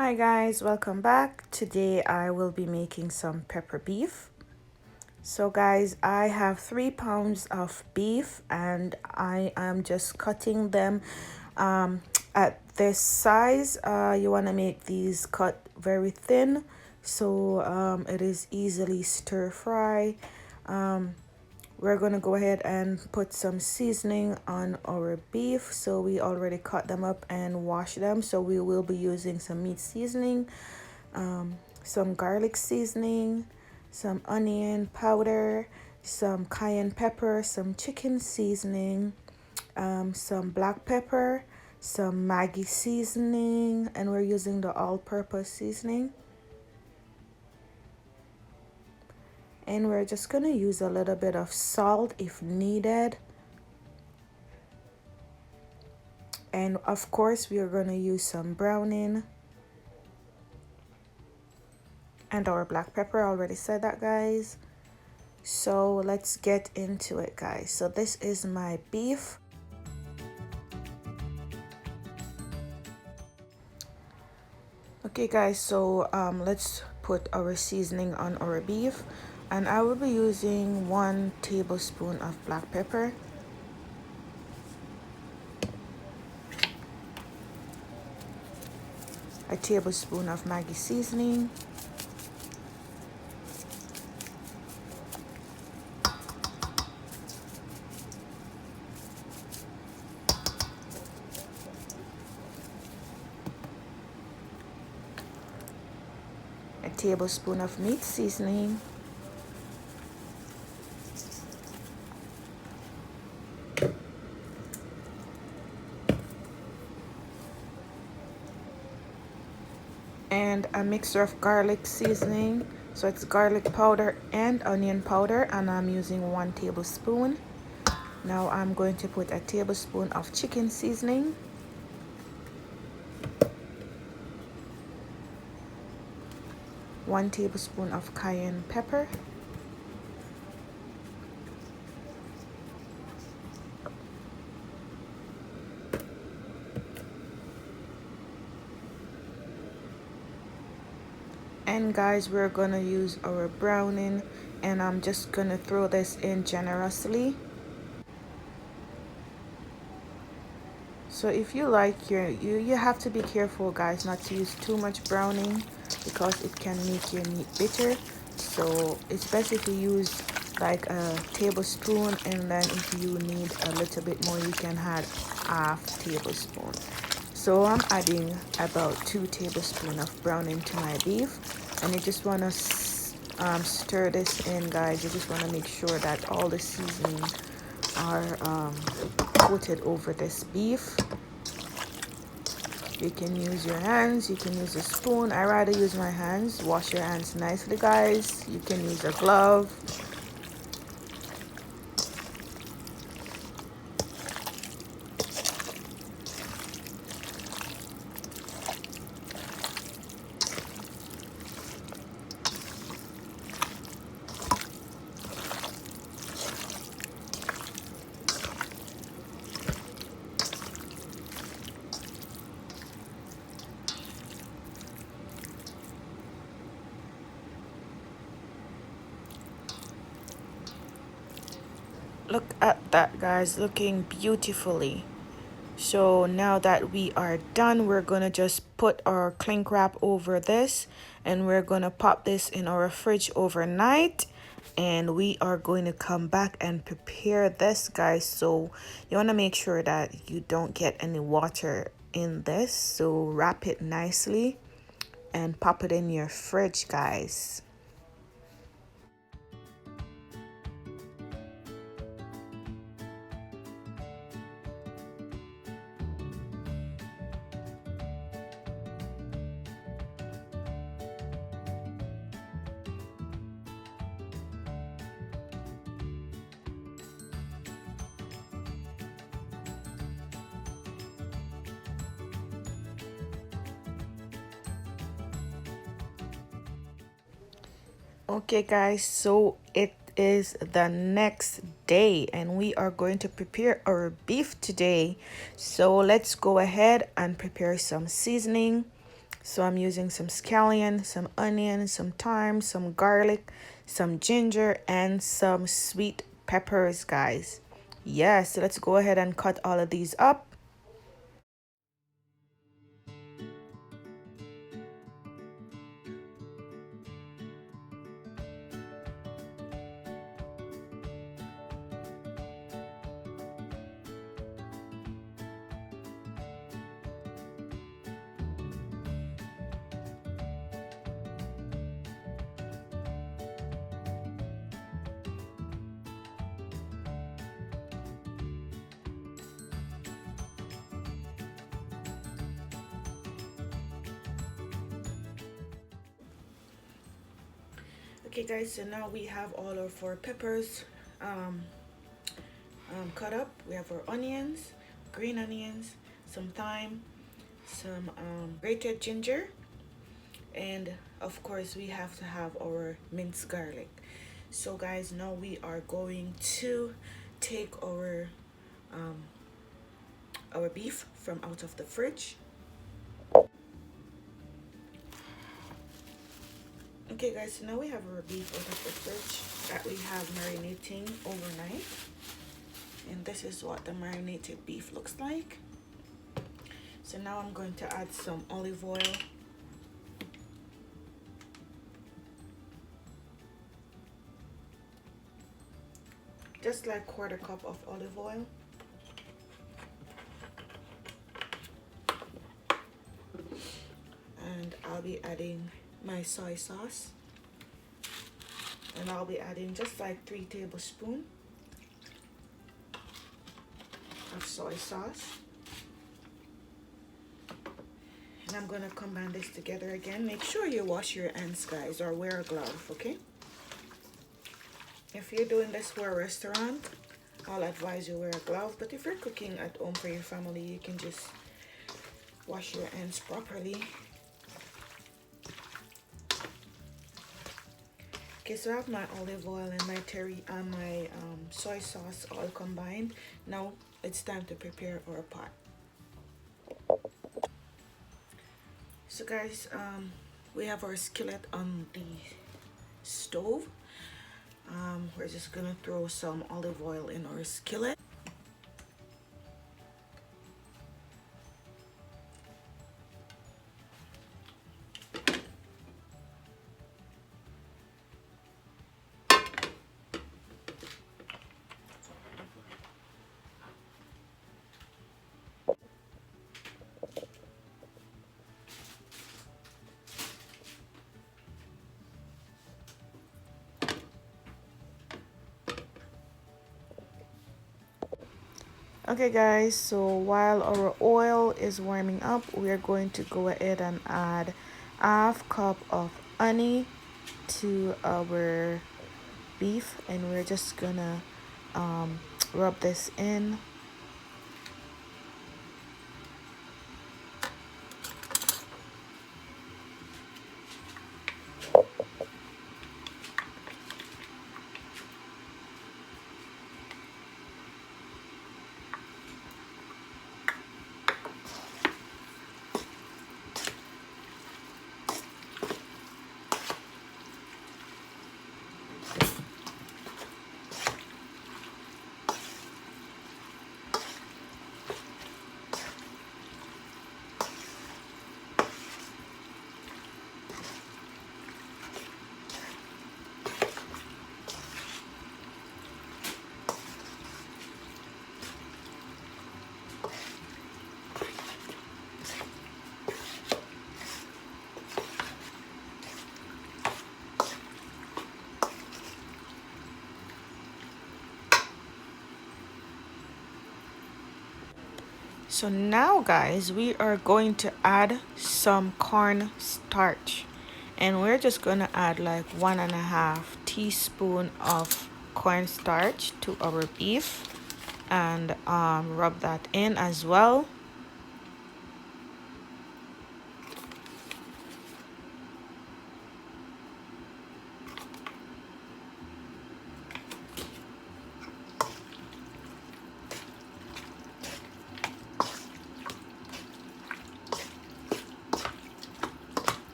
Hi guys, welcome back. Today I will be making some pepper beef. So guys, I have 3 pounds of beef and I am just cutting them at this size. You want to make these cut very thin so it is easily stir fry. We're gonna go ahead and put some seasoning on our beef. So we already cut them up and wash them. So we will be using some meat seasoning, some garlic seasoning, some onion powder, some cayenne pepper, some chicken seasoning, some black pepper, some Maggi seasoning, and we're using the all-purpose seasoning. And we're just gonna use a little bit of salt if needed. And of course we are gonna use some browning and our black pepper. I already said that, guys. So let's get into it, guys. So this is my beef. Okay guys, so let's put our seasoning on our beef, and I will be using 1 tablespoon of black pepper, a tablespoon of Maggi seasoning, a tablespoon of meat seasoning, and a mixture of garlic seasoning. So it's garlic powder and onion powder, and I'm using 1 tablespoon. Now I'm going to put a tablespoon of chicken seasoning, 1 tablespoon of cayenne pepper, and guys, we're gonna use our browning, and I'm just gonna throw this in generously. So if you like you have to be careful, guys, not to use too much browning because it can make your meat bitter. So it's best if you use like a tablespoon, and then if you need a little bit more you can add half tablespoon. So I'm adding about 2 tablespoons of browning to my beef, and you just want to stir this in, guys. You just want to make sure that all the seasoning are coated over this beef. You can use your hands, you can use a spoon. I rather use my hands. Wash your hands nicely, guys. You can use a glove. Look at that, guys, looking beautifully. So now that we are done, we're gonna just put our cling wrap over this, and we're gonna pop this in our fridge overnight, and we are going to come back and prepare this, guys. So you want to make sure that you don't get any water in this. So wrap it nicely and pop it in your fridge, guys. Okay guys, so it is the next day and we are going to prepare our beef today. So let's go ahead and prepare some seasoning. So I'm using some scallion, some onion, some thyme, some garlic, some ginger, and some sweet peppers, guys. Yes, so let's go ahead and cut all of these up. Okay guys, so now we have all of our peppers um, cut up. We have our onions, green onions, some thyme, some grated ginger, and of course we have to have our minced garlic. So guys, now we are going to take our beef from out of the fridge. Okay guys, so now we have our beef out of the fridge that we have marinating overnight, and this is what the marinated beef looks like. So now I'm going to add some olive oil, just like 1/4 cup of olive oil. And I'll be adding my soy sauce, and I'll be adding just like 3 tablespoons of soy sauce. And I'm gonna combine this together again. Make sure you wash your hands, guys, or wear a glove, okay? If you're doing this for a restaurant, I'll advise you wear a glove, but if you're cooking at home for your family, you can just wash your hands properly. Okay, so I have my olive oil and my soy sauce all combined. Now it's time to prepare our pot. So guys, we have our skillet on the stove. We're just gonna throw some olive oil in our skillet. Okay guys, so while our oil is warming up, we are going to go ahead and add 1/2 cup of honey to our beef, and we're just gonna rub this in. So now guys, we are going to add some corn starch, and we're just gonna add like 1.5 teaspoon of corn starch to our beef, and rub that in as well.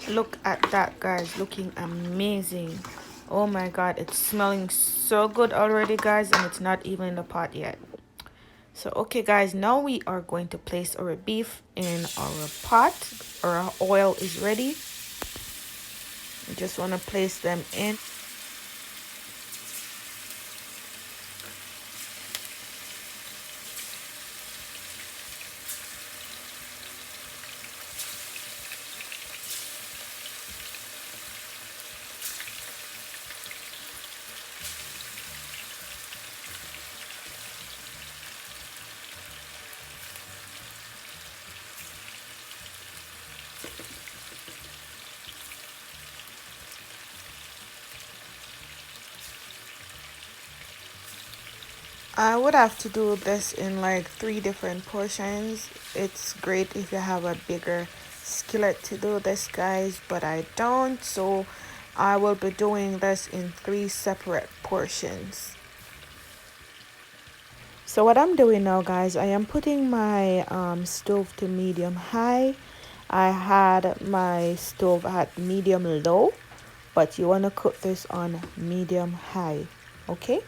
Look at that, guys, looking amazing. Oh my god, it's smelling so good already, guys, and it's not even in the pot yet. So okay guys, now we are going to place our beef in our pot. Our oil is ready. We just want to place them in. I would have to do this in like 3 different portions. It's great if you have a bigger skillet to do this, guys, but I don't, so I will be doing this in 3 separate portions. So what I'm doing now, guys, I am putting my stove to medium high. I had my stove at medium low, but you want to cook this on medium high, okay?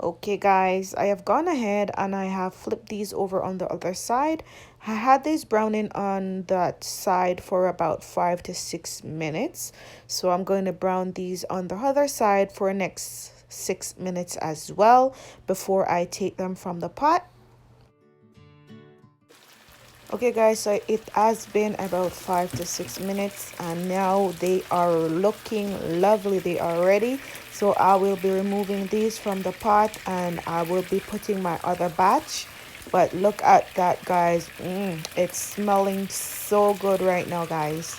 Okay guys, I have gone ahead and I have flipped these over on the other side. I had these browning on that side for about 5 to 6 minutes. So I'm going to brown these on the other side for next 6 minutes as well before I take them from the pot. Okay guys, so it has been about 5 to 6 minutes and now they are looking lovely. They are ready. So I will be removing these from the pot and I will be putting my other batch. But look at that, guys. It's smelling so good right now, guys.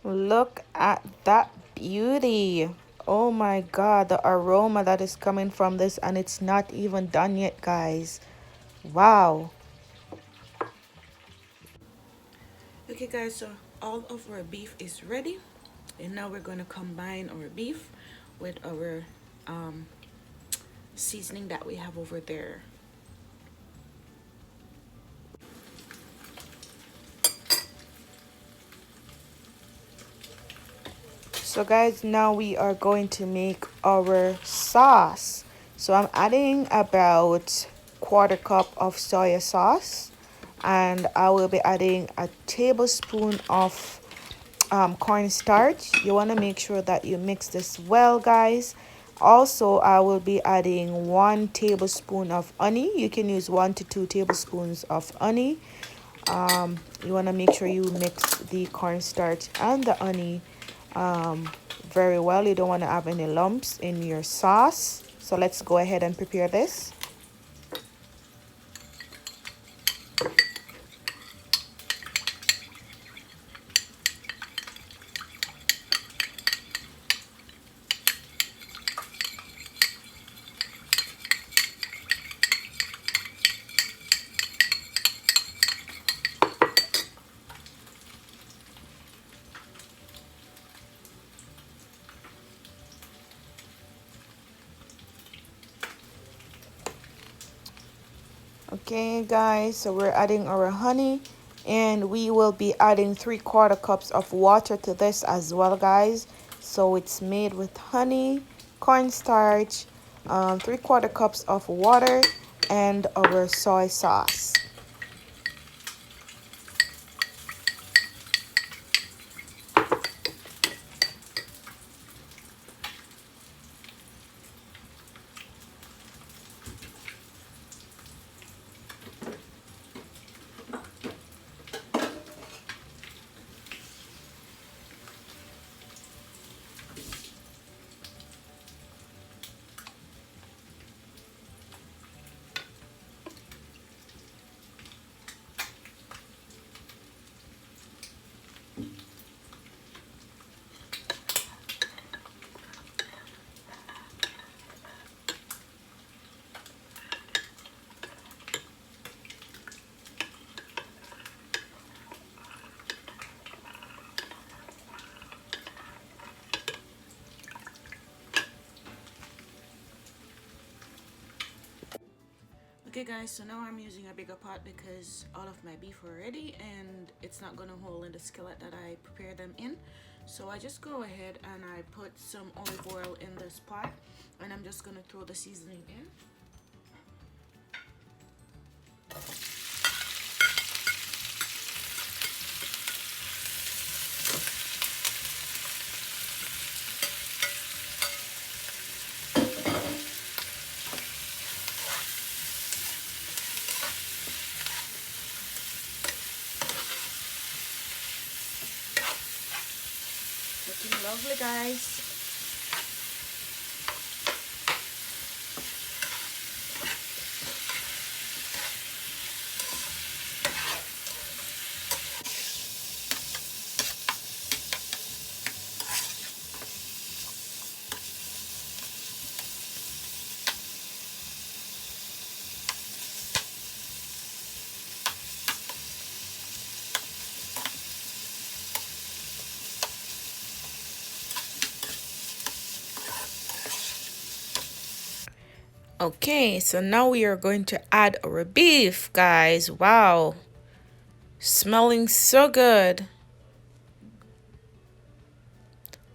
Look at that beauty. Oh my god, the aroma that is coming from this, and it's not even done yet, guys. Wow. Okay guys, so all of our beef is ready, and now we're going to combine our beef with our seasoning that we have over there. So guys, now we are going to make our sauce. So I'm adding about 1/4 cup of soy sauce, and I will be adding a tablespoon of cornstarch. You want to make sure that you mix this well, guys. Also, I will be adding 1 tablespoon of honey. You can use 1 to 2 tablespoons of honey. You want to make sure you mix the cornstarch and the honey very well. You don't want to have any lumps in your sauce. So let's go ahead and prepare this. Okay guys, so we're adding our honey, and we will be adding 3/4 cups of water to this as well, guys. So it's made with honey, cornstarch, 3/4 cups of water, and our soy sauce. Okay guys, so now I'm using a bigger pot because all of my beef are ready and it's not gonna hold in the skillet that I prepare them in. So I just go ahead and I put some olive oil in this pot and I'm just gonna throw the seasoning in. Looking lovely, guys. Okay, so now we are going to add our beef, guys. Wow, smelling so good.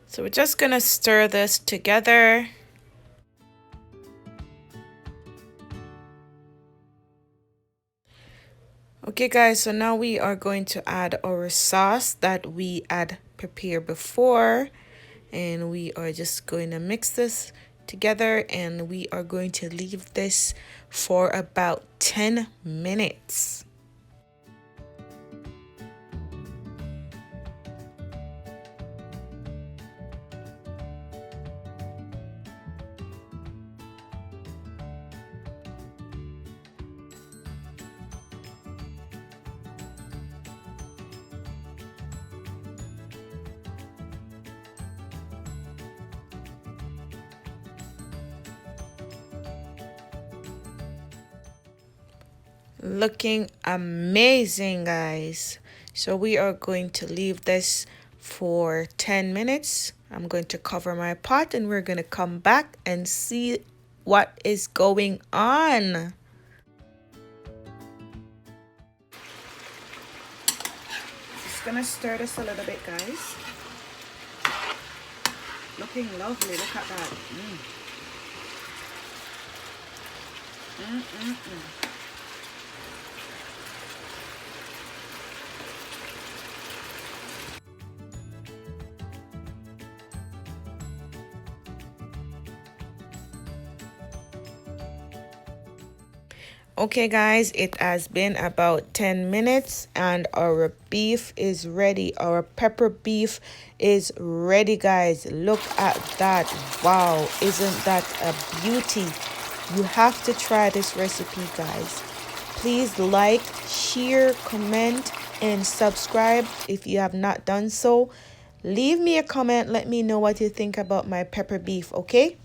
So we're just gonna stir this together. Okay guys, so now we are going to add our sauce that we had prepared before, and we are just going to mix this together and we are going to leave this for about 10 minutes. Looking amazing, guys. So we are going to leave this for 10 minutes. I'm going to cover my pot and we're going to come back and see what is going on. Just gonna stir this a little bit, guys. Looking lovely. Look at that. Okay guys, it has been about 10 minutes and our beef is ready. Our pepper beef is ready, guys. Look at that. Wow, isn't that a beauty? You have to try this recipe, guys. Please like, share, comment, and subscribe if you have not done so. Leave me a comment. Let me know what you think about my pepper beef, okay?